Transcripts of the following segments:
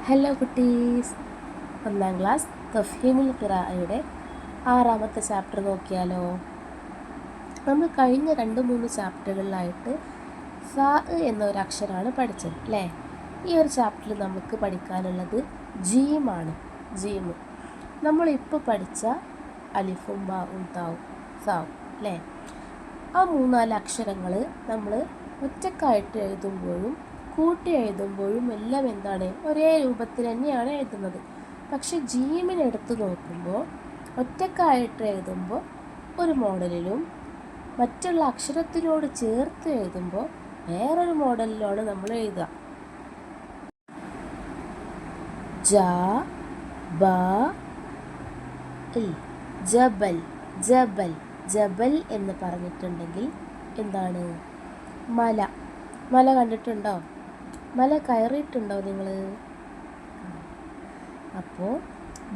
Hello കുട്ടീസ്, ഒന്നാം class Tafheemul ഖിറാഅയുടെ 6ാമത്തെ chapter നോക്കിയാലോ. നമ്മൾ കഴിഞ്ഞ 2-3 ചാപ്റ്ററുകളിലായിട്ട് ഫ എന്നൊരു അക്ഷരമാണ് പഠിച്ചത് അല്ലേ. ഈ ഒരു ചാപ്റ്ററിൽ നമുക്ക് പഠിക്കാനുള്ളത് ജീമാണ്. ജീം നമ്മളിപ്പോൾ പഠിച്ച അലിഫും ബാവും താവും സാവും അല്ലേ. ആ 3-4 അക്ഷരങ്ങൾ നമ്മൾ ഒറ്റക്കായിട്ട് എഴുതുമ്പോഴും കൂട്ടി എഴുതുമ്പോഴും എല്ലാം എന്താണ്, ഒരേ രൂപത്തിൽ തന്നെയാണ് എഴുതുന്നത്. പക്ഷെ ജീമിനെടുത്ത് നോക്കുമ്പോൾ ഒറ്റക്കായിട്ട് എഴുതുമ്പോൾ ഒരു മോഡലിലും മറ്റുള്ള അക്ഷരത്തിനോട് ചേർത്ത് എഴുതുമ്പോൾ വേറൊരു മോഡലിലാണ് നമ്മൾ എഴുതുക. ജ ബ ഇൽ ജബൽ. ജബൽ ജബൽ എന്ന് പറഞ്ഞിട്ടുണ്ടെങ്കിൽ എന്താണ്? മല. മല കണ്ടിട്ടുണ്ടോ? മല കയറിയിട്ടുണ്ടോ നിങ്ങൾ? അപ്പോൾ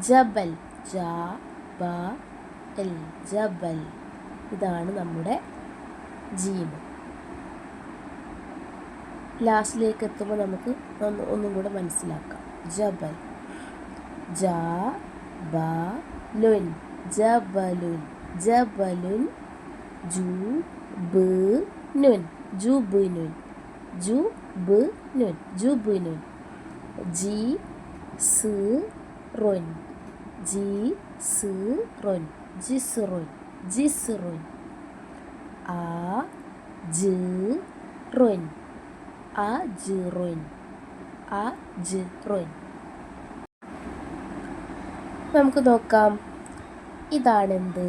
ജബൽ, ജ ബ എൽ, ജബൽ. ഇതാണ് നമ്മുടെ ജീം. ലാസ്റ്റിലേക്ക് എത്തുമ്പോൾ നമുക്ക് ഒന്നും കൂടെ മനസ്സിലാക്കാം. ജബൽ, ജ ബ ലുൻ, ജബലുൻ, ജബലുൻ, ജു ബ് Nun, ജുബ്നുൻ, ജുബ്നുൻ, ജുബ്നുൻ, G S റുൻ, G S റുൻ, ജിസ്റുൻ, ജിസ്റുൻ, ആ ജ് റുൻ, അജ്റുൻ, അജ്റുൻ. നമുക്ക് നോക്കാം. ഇതാണെന്ത്?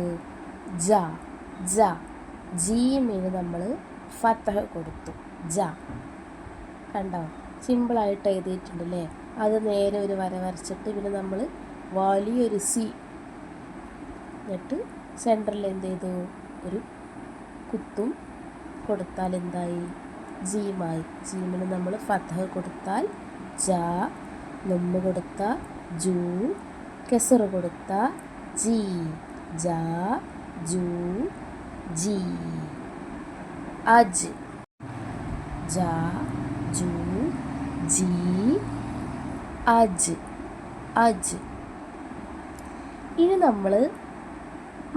ജ. ജ ജീമിന് നമ്മൾ ഫതഹ് കൊടുത്തു. ജ കണ്ടോ? സിമ്പിളായിട്ട് എഴുതിയിട്ടുണ്ടല്ലേ. അത് നേരെ ഒരു വര വരച്ചിട്ട് പിന്നെ നമ്മൾ വലിയൊരു സി, എന്നിട്ട് സെൻറ്ററിൽ എന്ത് ചെയ്തു? ഒരു കുത്തും കൊടുത്താൽ എന്തായി? ജീമായി. ജീമിന് നമ്മൾ ഫതഹ് കൊടുത്താൽ ജ, നമ്മ് കൊടുത്ത ജു, കെസറ് കൊടുത്ത ജി. ജ ജു ജി. അജ്. ജ ജു ജി അജ്, അജ്. ഇനി നമ്മൾ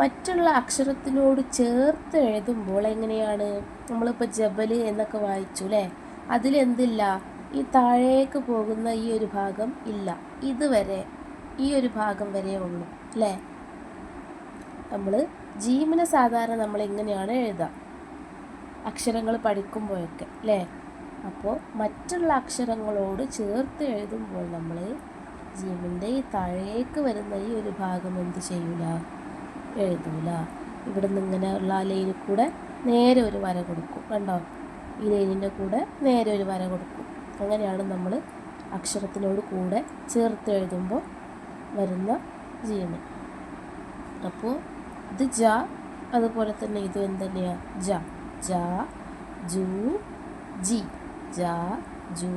മറ്റുള്ള അക്ഷരത്തിനോട് ചേർത്ത് എഴുതുമ്പോൾ എങ്ങനെയാണ്? നമ്മളിപ്പോൾ ജബൽ എന്നൊക്കെ വായിച്ചു അല്ലേ. അതിലെന്തില്ല? ഈ താഴേക്ക് പോകുന്ന ഈ ഒരു ഭാഗം ഇല്ല. ഇതുവരെ ഈ ഒരു ഭാഗം വരെ ഉള്ളൂ അല്ലേ. നമ്മൾ ജീമിനെ സാധാരണ നമ്മൾ എങ്ങനെയാണ് എഴുതുക അക്ഷരങ്ങൾ പഠിക്കുമ്പോഴൊക്കെ അല്ലേ. അപ്പോൾ മറ്റുള്ള അക്ഷരങ്ങളോട് ചേർത്ത് എഴുതുമ്പോൾ നമ്മൾ ജീമിൻ്റെ ഈ താഴേക്ക് വരുന്ന ഈ ഒരു ഭാഗം എന്ത് ചെയ്യൂല? എഴുതൂല. ഇവിടെ നിന്ന് ഇങ്ങനെ ഉള്ള ലൈനിൽ കൂടെ നേരെ ഒരു വര കൊടുക്കും. കണ്ടോ? ഈ ലൈനിൻ്റെ കൂടെ നേരെ ഒരു വര കൊടുക്കും. അങ്ങനെയാണ് നമ്മൾ അക്ഷരത്തിനോട് കൂടെ ചേർത്ത് എഴുതുമ്പോൾ വരുന്ന ജീമ്. അപ്പോൾ ഇത് ജ, അതുപോലെ തന്നെ ഇത് എന്തുതന്നെയാണ്? ജ. ജ ജു ജി, ജ ജു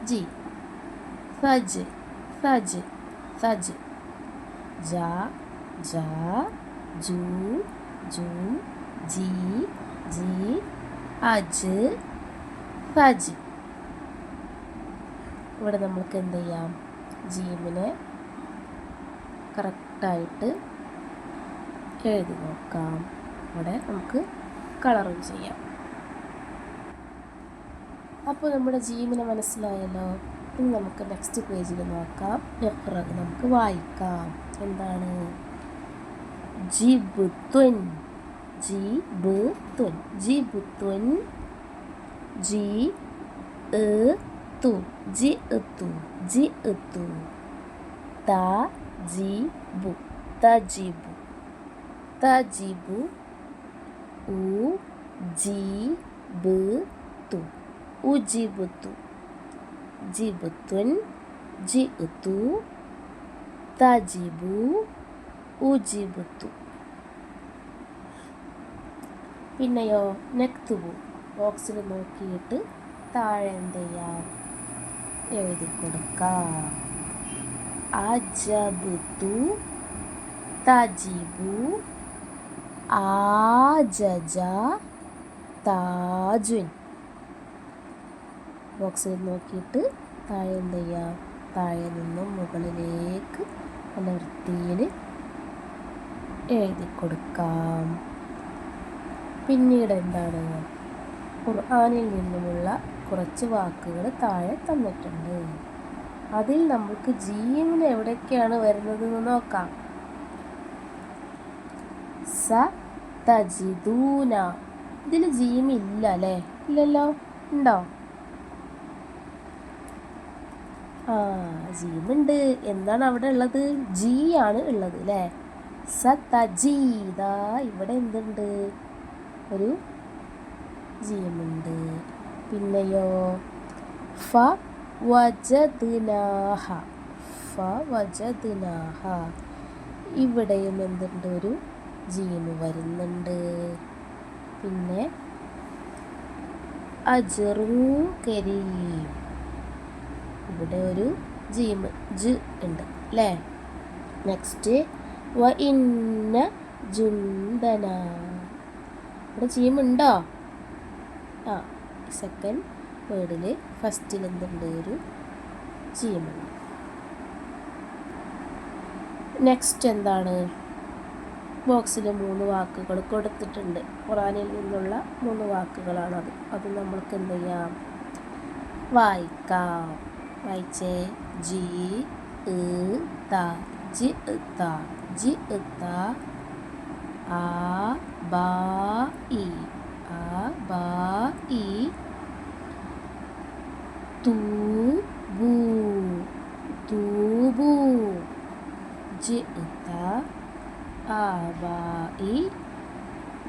ജി. സജ്. സജ്. സജ്. ജ ജ ജു ജു ജി ജി അജ്, സജ്. ഇവിടെ നമുക്ക് എന്ത് ചെയ്യാം? ജീമിനെ കറക്റ്റായിട്ട് എഴുതി നോക്കാം. ഇവിടെ നമുക്ക് കളറും ചെയ്യാം. അപ്പോൾ നമ്മുടെ ജീമിനെ മനസ്സിലായല്ലോ. ഇനി നമുക്ക് നെക്സ്റ്റ് പേജിൽ നോക്കാം. ഇഖ്റ നമുക്ക് വായിക്കാം. എന്താണ്? ജിബ്തുൻ. ജിബ്തുൻ, ജിബ്തുൻ, ജി തു, ജിഅ്തു, ജിഅ്തു, തജീബു, തജീബു, തജീബു, ഉജിബ്തു, ഉജിബ്തു, ജിബ്തുൻ, ജിഅ്തു, തജീബു, ഉജിബ്തു. പിന്നെയോ നക്തുബു. ബോക്സിൽ നോക്കിയിട്ട് താഴെ എന്ത് ചെയ്യാം? എഴുതി കൊടുക്കാം. അജബ്തു, തജീബു, ആജജ, താജുൻ. ബോക്സിൽ നോക്കിയിട്ട് താഴെ എന്ത് ചെയ്യുക? താഴെ നിന്നും മുകളിലേക്ക് നല്ല വൃത്തിയിൽ എഴുതി കൊടുക്കാം. പിന്നീട് എന്താണ്, ഖുർആനിൽ നിന്നുമുള്ള കുറച്ച് വാക്കുകൾ താഴെ തന്നിട്ടുണ്ട്. അതിൽ നമുക്ക് ജീമിന് എവിടേക്കാണ് വരുന്നത് എന്ന് നോക്കാം. സ തജിദൂന, ഇതിൽ ജീം ഇല്ല അല്ലേ? ഇല്ലല്ലോ, ഉണ്ടോ? ജീമുണ്ട്. എന്താണ് അവിടെ ഉള്ളത്? ജി ആണ് ഉള്ളത് അല്ലേ? സ തജീദ, ഇവിടെ എന്തുണ്ട്? ഒരു ജീമുണ്ട്. പിന്നെയോ ഫ വജദ്നാഹ, ഫ വജദ്നാഹ, ഇവിടെയും എന്തുണ്ട്? ഒരു ജീമ് വരുന്നുണ്ട്. പിന്നെ അജ്റുൻ കരീം, ഇവിടെ ഒരു ജീമ് ജ് ഉണ്ട് അല്ലേ? നെക്സ്റ്റ് വ ഇന്ന ജുന്ദന, ഇവിടെ ജീമുണ്ടോ? സെക്കൻഡ് വേർഡിൽ ഫസ്റ്റിൽ എന്തുണ്ട്? ഒരു ജീമുണ്ട്. നെക്സ്റ്റ് എന്താണ്? ബോക്സിൽ 3 വാക്കുകൾ കൊടുത്തിട്ടുണ്ട്. ഖുർആനിൽ നിന്നുള്ള 3 വാക്കുകളാണത്. അത് നമ്മൾക്ക് എന്ത് ചെയ്യാം? വായിക്കാം. വായിച്ചേ. ജി ത, ജി ത, ജി ത, ആ ബാ ഇ, ആ ബാ ഇ, തൂബു, തൂബു, ജി ത ആബാഇ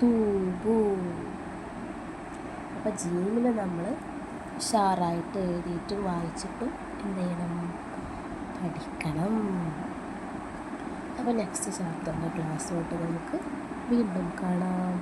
തൂബു. അപ്പോൾ ജീമിനെ നമ്മൾ ഉഷാറായിട്ട് എഴുതിയിട്ടും വായിച്ചിട്ടും എന്ത് ചെയ്യണം? പഠിക്കണം. അപ്പോൾ നെക്സ്റ്റ് ചാപ്റ്ററിൻ്റെ ക്ലാസ്സോട്ട് നമുക്ക് വീണ്ടും കാണാം.